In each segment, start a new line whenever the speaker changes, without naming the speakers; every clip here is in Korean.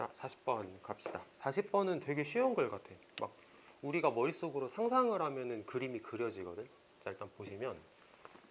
자, 40번 갑시다. 40번은 되게 쉬운 걸 같아. 막 우리가 머릿속으로 상상을 하면은 그림이 그려지거든. 자, 일단 보시면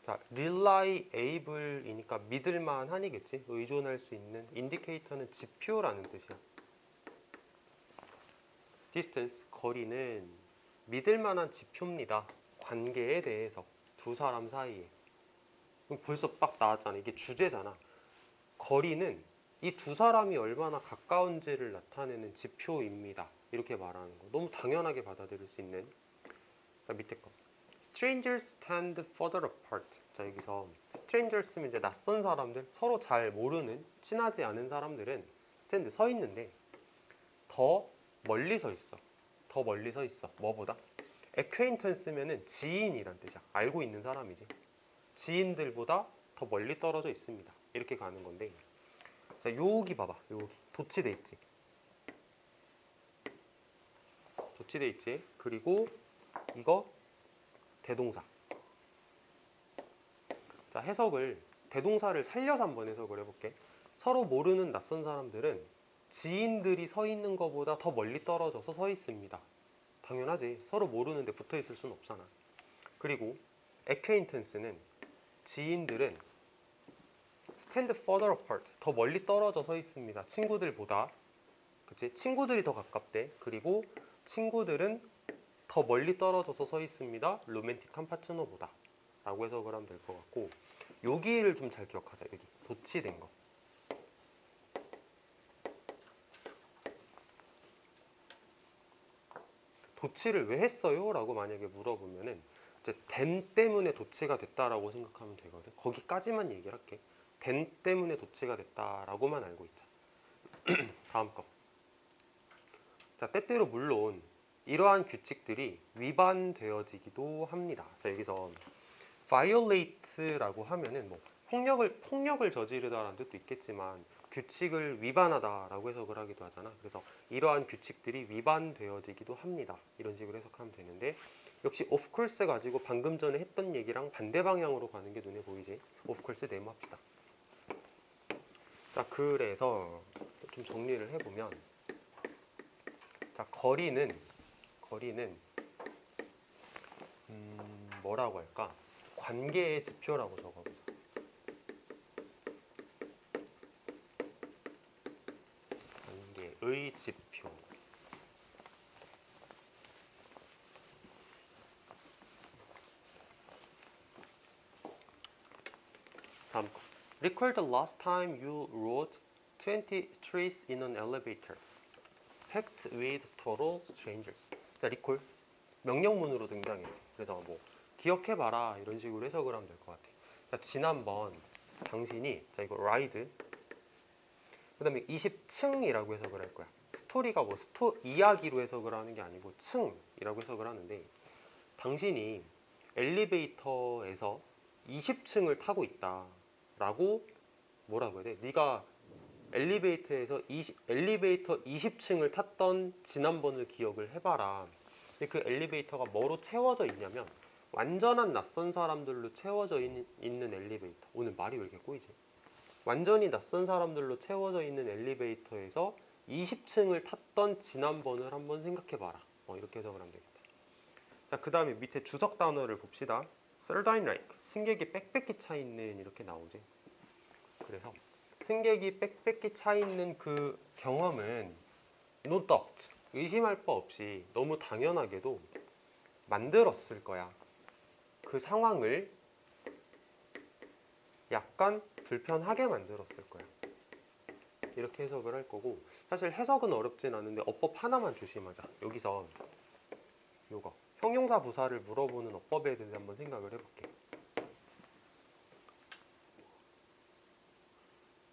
자, reliable이니까 믿을만한이겠지. 의존할 수 있는. indicator는 지표라는 뜻이야. distance, 거리는 믿을만한 지표입니다. 관계에 대해서 두 사람 사이에. 그럼 벌써 빡 나왔잖아. 이게 주제잖아. 거리는 이 두 사람이 얼마나 가까운지를 나타내는 지표입니다. 이렇게 말하는 거. 너무 당연하게 받아들일 수 있는. 자, 밑에 거. Strangers stand further apart. 자, 여기서 strangers면 이제 낯선 사람들, 서로 잘 모르는, 친하지 않은 사람들은 stand 서 있는데 더 멀리 서 있어. 더 멀리 서 있어. 뭐보다? acquaintance면은 지인이란 뜻이야. 알고 있는 사람이지. 지인들보다 더 멀리 떨어져 있습니다. 이렇게 가는 건데. 자, 여기 봐봐. 여기 도치돼 있지. 도치돼 있지. 그리고 이거 대동사. 자, 해석을 대동사를 살려서 한번 해석을 해볼게. 서로 모르는 낯선 사람들은 지인들이 서 있는 것보다 더 멀리 떨어져서 서 있습니다. 당연하지. 서로 모르는데 붙어 있을 순 없잖아. 그리고 acquaintance는 지인들은 stand further apart. 더 멀리 떨어져 서 있습니다. 친구들보다. 그치? 친구들이 더 가깝대. 그리고 친구들은 더 멀리 떨어져서 서 있습니다. 로맨틱한 파트너보다. 라고 해석을 하면 될 것 같고, 여기를 좀 잘 기억하자. 여기 도치된 거. 도치를 왜 했어요? 라고 만약에 물어보면은 이제 된 때문에 도치가 됐다라고 생각하면 되거든. 거기까지만 얘기를 할게. 된 때문에 도치가 됐다라고만 알고 있자. 다음 거. 자, 때때로 물론 이러한 규칙들이 위반되어지기도 합니다. 자, 여기서 violate라고 하면은 뭐 폭력을 저지르다라는 뜻도 있겠지만 규칙을 위반하다라고 해석을 하기도 하잖아. 그래서 이러한 규칙들이 위반되어지기도 합니다. 이런 식으로 해석하면 되는데, 역시 of course 가지고 방금 전에 했던 얘기랑 반대 방향으로 가는 게 눈에 보이지. of course 네모합시다. 자, 그래서 좀 정리를 해보면, 자, 거리는 뭐라고 할까? 관계의 지표라고 적어보자. 관계의 지표. 다음 거. Recall the last time you rode 20 streets in an elevator. Packed with total strangers. 자, recall. 명령문으로 등장했지. 그래서 뭐 기억해봐라 이런 식으로 해석을 하면 될 것 같아. 자, 지난번 당신이 자 이거 ride 그 다음에 20층이라고 해석을 할 거야. 스토리가 뭐 이야기로 해석을 하는 게 아니고 층이라고 해석을 하는데, 당신이 엘리베이터에서 20층을 타고 있다 라고 뭐라고 해야 돼? 네가 엘리베이터 20층을 탔던 지난번을 기억을 해봐라. 근데 그 엘리베이터가 뭐로 채워져 있냐면 완전한 낯선 사람들로 채워져 있는 엘리베이터. 오늘 말이 왜 이렇게 꼬이지? 완전히 낯선 사람들로 채워져 있는 엘리베이터에서 20층을 탔던 지난번을 한번 생각해봐라. 이렇게 해석을 하면 되겠다. 자, 그 다음에 밑에 주석 단어를 봅시다. sardine like, 승객이 빽빽히 차 있는, 이렇게 나오지. 그래서 승객이 빽빽히 차 있는 그 경험은 no doubt, 의심할 바 없이 너무 당연하게도 만들었을 거야. 그 상황을 약간 불편하게 만들었을 거야. 이렇게 해석을 할 거고, 사실 해석은 어렵진 않은데 어법 하나만 조심하자. 여기서 요거 형용사 부사를 물어보는 어법에 대해서 한번 생각을 해볼게.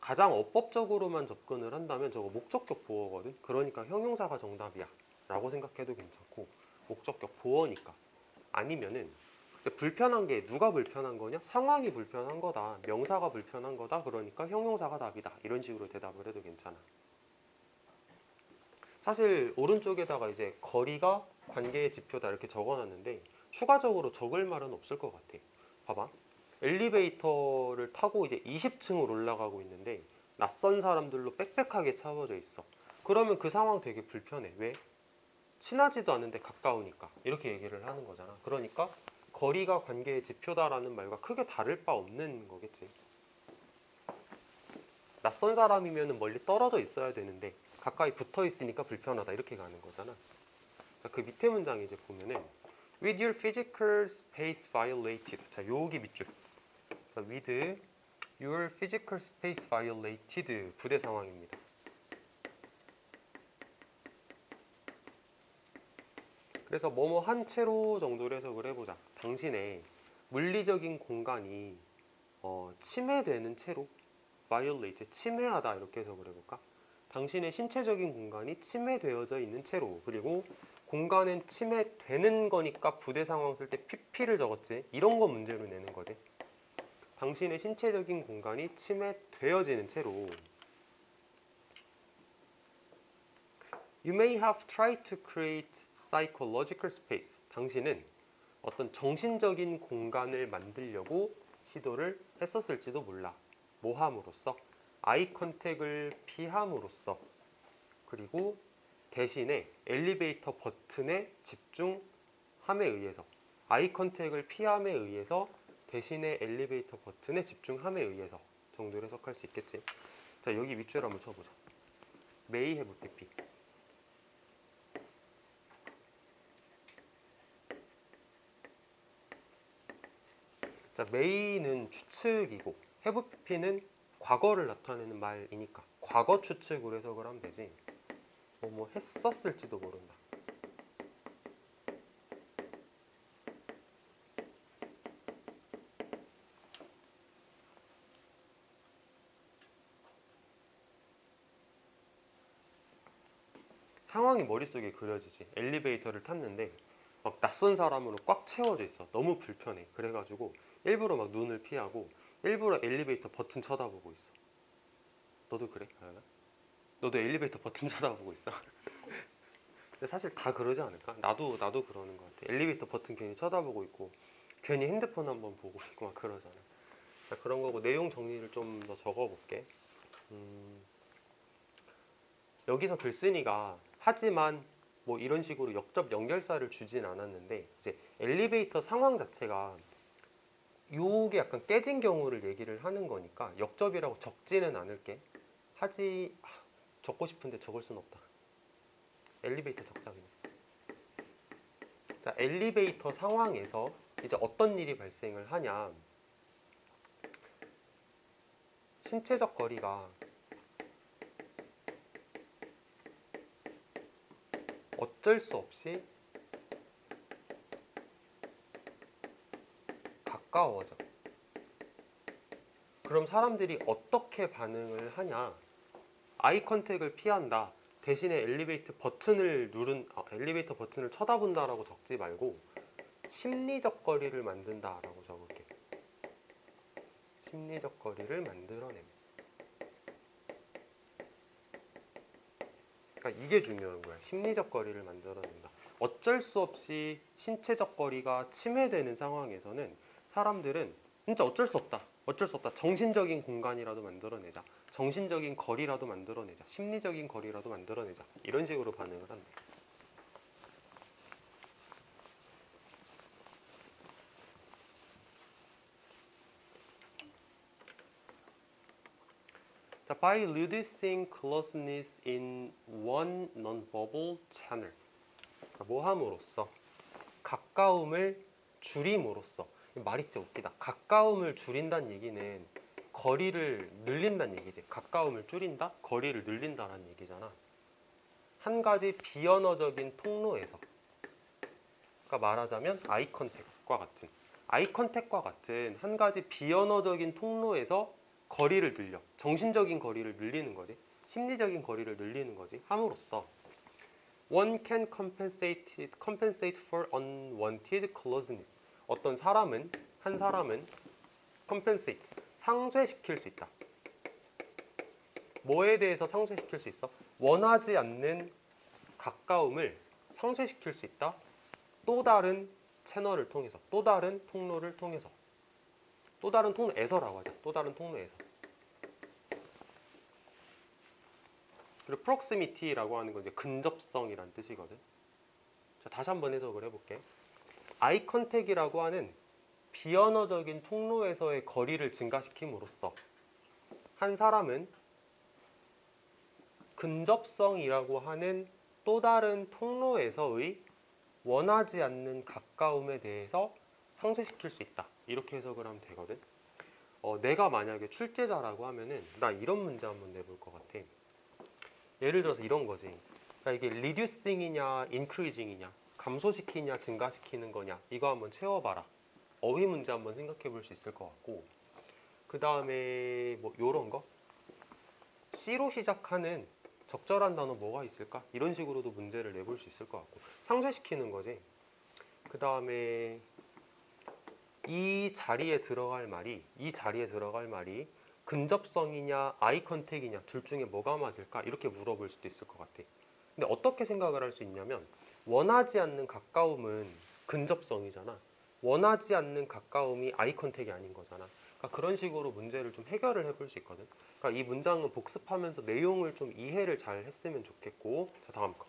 가장 어법적으로만 접근을 한다면 저거 목적격 보어거든. 그러니까 형용사가 정답이야 라고 생각해도 괜찮고, 목적격 보어니까. 아니면은 불편한 게 누가 불편한 거냐? 상황이 불편한 거다. 명사가 불편한 거다. 그러니까 형용사가 답이다. 이런 식으로 대답을 해도 괜찮아. 사실 오른쪽에다가 이제 거리가 관계의 지표다 이렇게 적어놨는데 추가적으로 적을 말은 없을 것 같아. 봐봐. 엘리베이터를 타고 이제 20층을 올라가고 있는데 낯선 사람들로 빽빽하게 채워져 있어. 그러면 그 상황 되게 불편해. 왜? 친하지도 않은데 가까우니까 이렇게 얘기를 하는 거잖아. 그러니까 거리가 관계의 지표다라는 말과 크게 다를 바 없는 거겠지. 낯선 사람이면 멀리 떨어져 있어야 되는데 가까이 붙어 있으니까 불편하다 이렇게 가는 거잖아. 그 밑에 문장 이제 보면은 with your physical space violated. 자, 여기 밑줄. with your physical space violated 부대 상황입니다. 그래서 뭐뭐 한 채로 정도로 해석을 해보자. 당신의 물리적인 공간이 침해되는 채로 violate, 침해하다 이렇게 해석을 해볼까? 당신의 신체적인 공간이 침해되어져 있는 채로, 그리고 공간은 침해되는 거니까 부대 상황 쓸 때 PP를 적었지. 이런 거 문제로 내는 거지. 당신의 신체적인 공간이 침해되어지는 채로 You may have tried to create psychological space. 당신은 어떤 정신적인 공간을 만들려고 시도를 했었을지도 몰라. 뭐 함으로써? 아이 컨택을 피함으로써. 그리고 대신에 엘리베이터 버튼에 집중함에 의해서, 아이 컨택을 피함에 의해서 대신에 엘리베이터 버튼에 집중함에 의해서 정도로 해석할 수 있겠지. 자, 여기 밑줄 한번 쳐보자. may 해볼 때 P. 자, may는 추측이고 have P는 과거를 나타내는 말이니까 과거 추측으로 해석을 하면 되지. 뭐 했었을지도 모른다. 상황이 머릿속에 그려지지. 엘리베이터를 탔는데 막 낯선 사람으로 꽉 채워져 있어. 너무 불편해. 그래가지고 일부러 막 눈을 피하고 일부러 엘리베이터 버튼 쳐다보고 있어. 너도 그래? 아연아? 너도 엘리베이터 버튼 쳐다보고 있어? 근데 사실 다 그러지 않을까? 나도 그러는 것 같아. 엘리베이터 버튼 괜히 쳐다보고 있고 괜히 핸드폰 한번 보고 있고 막 그러잖아. 자, 그런 거고 내용 정리를 좀 더 적어볼게. 여기서 글쓴이가 하지만 뭐 이런 식으로 역접 연결사를 주진 않았는데 이제 엘리베이터 상황 자체가 요게 약간 깨진 경우를 얘기를 하는 거니까 역접이라고 적지는 않을게. 적고 싶은데 적을 순 없다. 엘리베이터 적자 그냥. 자, 엘리베이터 상황에서 이제 어떤 일이 발생을 하냐. 신체적 거리가 어쩔 수 없이 가까워져. 그럼 사람들이 어떻게 반응을 하냐. 아이 컨택을 피한다. 대신에 엘리베이터 버튼을 쳐다본다라고 적지 말고 심리적 거리를 만든다라고 적을게. 심리적 거리를 만들어냄. 그러니까 이게 중요한 거야. 심리적 거리를 만들어낸다. 어쩔 수 없이 신체적 거리가 침해되는 상황에서는 사람들은 진짜 어쩔 수 없다. 어쩔 수 없다. 정신적인 공간이라도 만들어내자. 정신적인 거리라도 만들어내자. 심리적인 거리라도 만들어내자. 이런 식으로 반응을 한다. 자, by reducing closeness in one non-verbal channel. 뭐 함으로써? 가까움을 줄임으로써. 말이 진짜 웃기다. 가까움을 줄인다는 얘기는 거리를 늘린다는 얘기지. 가까움을 줄인다? 거리를 늘린다는 얘기잖아. 한 가지 비언어적인 통로에서, 그러니까 말하자면 아이 컨택과 같은 한 가지 비언어적인 통로에서 거리를 늘려. 정신적인 거리를 늘리는 거지. 심리적인 거리를 늘리는 거지. 함으로써 one can compensate for unwanted closeness. 한 사람은 compensate, 상쇄시킬 수 있다. 뭐에 대해서 상쇄시킬 수 있어? 원하지 않는 가까움을 상쇄시킬 수 있다. 또 다른 채널을 통해서, 또 다른 통로를 통해서. 또 다른 통로에서라고 하자. 또 다른 통로에서. 그리고 proximity라고 하는 건 이제 근접성이란 뜻이거든. 자, 다시 한번 해석을 해볼게. 아이 컨택이라고 하는 비언어적인 통로에서의 거리를 증가시킴으로써 한 사람은 근접성이라고 하는 또 다른 통로에서의 원하지 않는 가까움에 대해서 상쇄시킬 수 있다. 이렇게 해석을 하면 되거든. 내가 만약에 출제자라고 하면은 나 이런 문제 한번 내볼 것 같아. 예를 들어서 이런 거지. 그러니까 이게 reducing이냐 increasing이냐, 감소시키냐 증가시키는 거냐, 이거 한번 채워봐라. 어휘 문제 한번 생각해 볼 수 있을 것 같고, 그 다음에 뭐 요런 거, C로 시작하는 적절한 단어 뭐가 있을까? 이런 식으로도 문제를 내볼 수 있을 것 같고, 상쇄시키는 거지. 그 다음에 이 자리에 들어갈 말이 근접성이냐 아이 컨택이냐 둘 중에 뭐가 맞을까? 이렇게 물어볼 수도 있을 것 같아. 근데 어떻게 생각을 할 수 있냐면, 원하지 않는 가까움은 근접성이잖아. 원하지 않는 가까움이 아이 컨택이 아닌 거잖아. 그러니까 그런 식으로 문제를 좀 해결을 해볼 수 있거든. 그러니까 이 문장은 복습하면서 내용을 좀 이해를 잘 했으면 좋겠고. 자, 다음 거.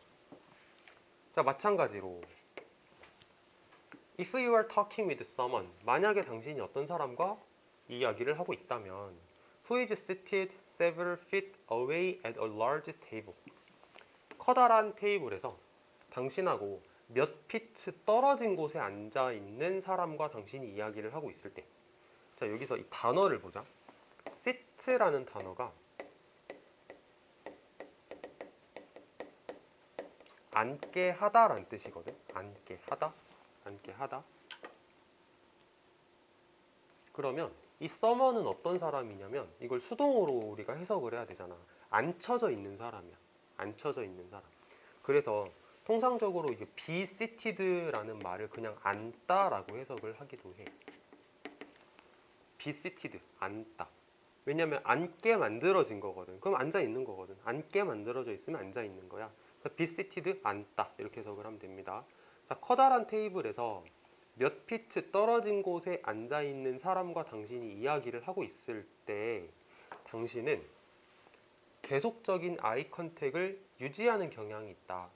자, 마찬가지로 If you are talking with someone, 만약에 당신이 어떤 사람과 이야기를 하고 있다면 who is seated several feet away at a large table, 커다란 테이블에서 당신하고 몇 피트 떨어진 곳에 앉아 있는 사람과 당신이 이야기를 하고 있을 때, 자, 여기서 이 단어를 보자. sit라는 단어가 앉게 하다라는 뜻이거든. 앉게 하다. 그러면 이 someone은 어떤 사람이냐면, 이걸 수동으로 우리가 해석을 해야 되잖아. 앉혀져 있는 사람이야. 앉혀져 있는 사람. 그래서 통상적으로 이게 be seated라는 말을 그냥 앉다라고 해석을 하기도 해. be seated, 앉다. 왜냐면 앉게 만들어진 거거든. 그럼 앉아 있는 거거든. 앉게 만들어져 있으면 앉아 있는 거야. 그래서 be seated, 앉다. 이렇게 해석을 하면 됩니다. 자, 커다란 테이블에서 몇 피트 떨어진 곳에 앉아 있는 사람과 당신이 이야기를 하고 있을 때 당신은 계속적인 아이 컨택을 유지하는 경향이 있다.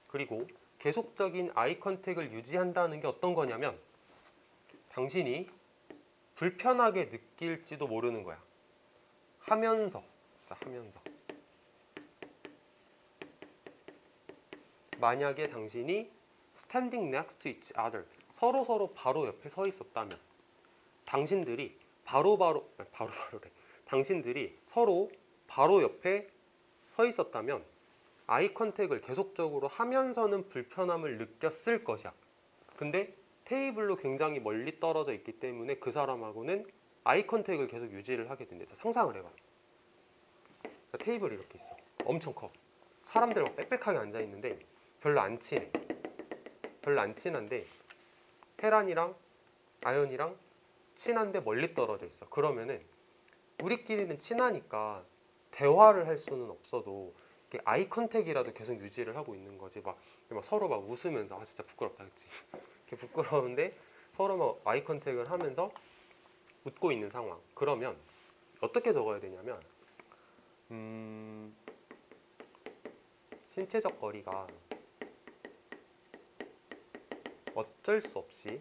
그리고 계속적인 아이 컨택을 유지한다는 게 어떤 거냐면, 당신이 불편하게 느낄지도 모르는 거야. 하면서 만약에 당신이 standing next to each other, 서로 바로 옆에 서 있었다면, 당신들이 당신들이 서로 바로 옆에 서 있었다면 아이 컨택을 계속적으로 하면서는 불편함을 느꼈을 것이야. 근데 테이블로 굉장히 멀리 떨어져 있기 때문에 그 사람하고는 아이 컨택을 계속 유지를 하게 된대. 자, 상상을 해봐. 자, 테이블이 이렇게 있어. 엄청 커. 사람들 막 빽빽하게 앉아 있는데 별로 안 친한데 혜란이랑 아연이랑 친한데 멀리 떨어져 있어. 그러면은 우리끼리는 친하니까 대화를 할 수는 없어도 이렇게 아이 컨택이라도 계속 유지를 하고 있는 거지. 막 서로 막 웃으면서, 아 진짜 부끄럽다, 그치? 이렇게 부끄러운데 서로 막 아이 컨택을 하면서 웃고 있는 상황. 그러면 어떻게 적어야 되냐면, 신체적 거리가 어쩔 수 없이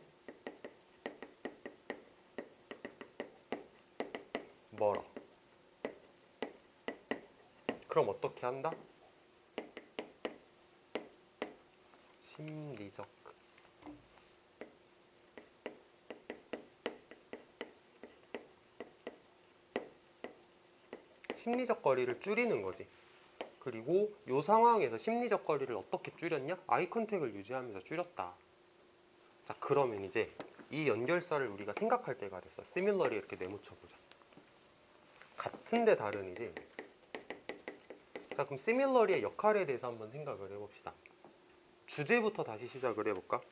멀어. 그럼 어떻게 한다? 심리적 거리를 줄이는 거지. 그리고 이 상황에서 심리적 거리를 어떻게 줄였냐? 아이 컨택을 유지하면서 줄였다. 자, 그러면 이제 이 연결사를 우리가 생각할 때가 됐어. similarly 이렇게 내묻혀보자. 같은데 다른이지. 자, 그럼 similarly의 역할에 대해서 한번 생각을 해봅시다. 주제부터 다시 시작을 해볼까?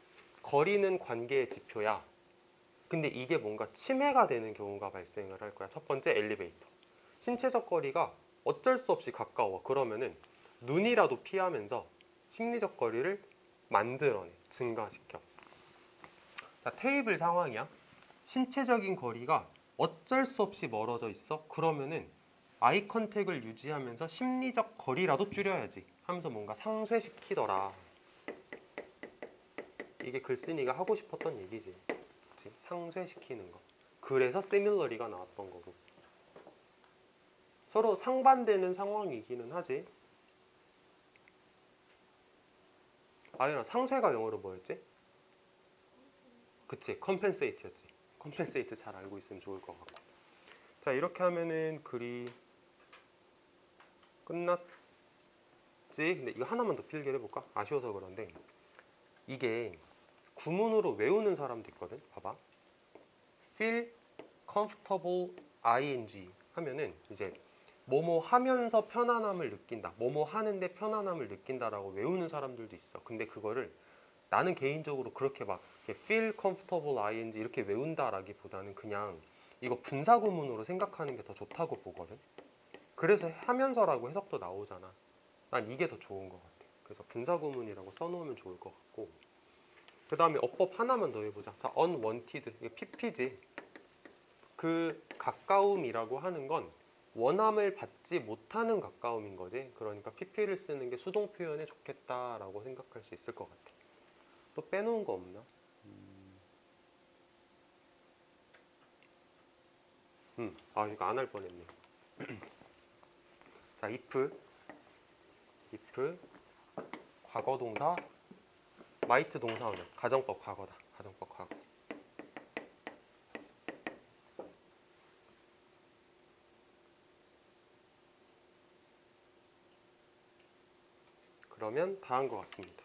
거리는 관계의 지표야. 근데 이게 뭔가 침해가 되는 경우가 발생을 할 거야. 첫 번째, 엘리베이터. 신체적 거리가 어쩔 수 없이 가까워. 그러면은 눈이라도 피하면서 심리적 거리를 만들어내, 증가시켜. 자, 테이블 상황이야. 신체적인 거리가 어쩔 수 없이 멀어져 있어. 그러면은 아이 컨택을 유지하면서 심리적 거리라도 줄여야지 하면서 뭔가 상쇄시키더라. 이게 글쓴이가 하고 싶었던 얘기지. 그치? 상쇄시키는 거. 그래서 similarly가 나왔던 거고. 서로 상반되는 상황이기는 하지. 아유나 상쇄가 영어로 뭐였지? 그치, compensate였지. compensate 잘 알고 있으면 좋을 것 같고. 자, 이렇게 하면은 글이 끝났지. 근데 이거 하나만 더 필기를 해볼까? 아쉬워서 그런데 이게 구문으로 외우는 사람도 있거든. 봐봐. feel comfortable ing 하면은 이제 뭐뭐 하면서 편안함을 느낀다. 뭐뭐 하는데 편안함을 느낀다라고 외우는 사람들도 있어. 근데 그거를 나는 개인적으로 그렇게 막 feel comfortable ing 이렇게 외운다라기보다는 그냥 이거 분사구문으로 생각하는 게 더 좋다고 보거든. 그래서 하면서라고 해석도 나오잖아. 난 이게 더 좋은 것 같아. 그래서 분사구문이라고 써놓으면 좋을 것 같고. 그 다음에 어법 하나만 더 해보자. 자, unwanted 이게 pp지. 그 가까움이라고 하는 건 원함을 받지 못하는 가까움인 거지. 그러니까 pp를 쓰는 게 수동 표현에 좋겠다라고 생각할 수 있을 것 같아. 또 빼놓은 거 없나? 아 이거 안 할 뻔했네. 자, if 과거 동사 might 동사원은 가정법 과거다. 가정법 과거. 그러면 다 한 것 같습니다.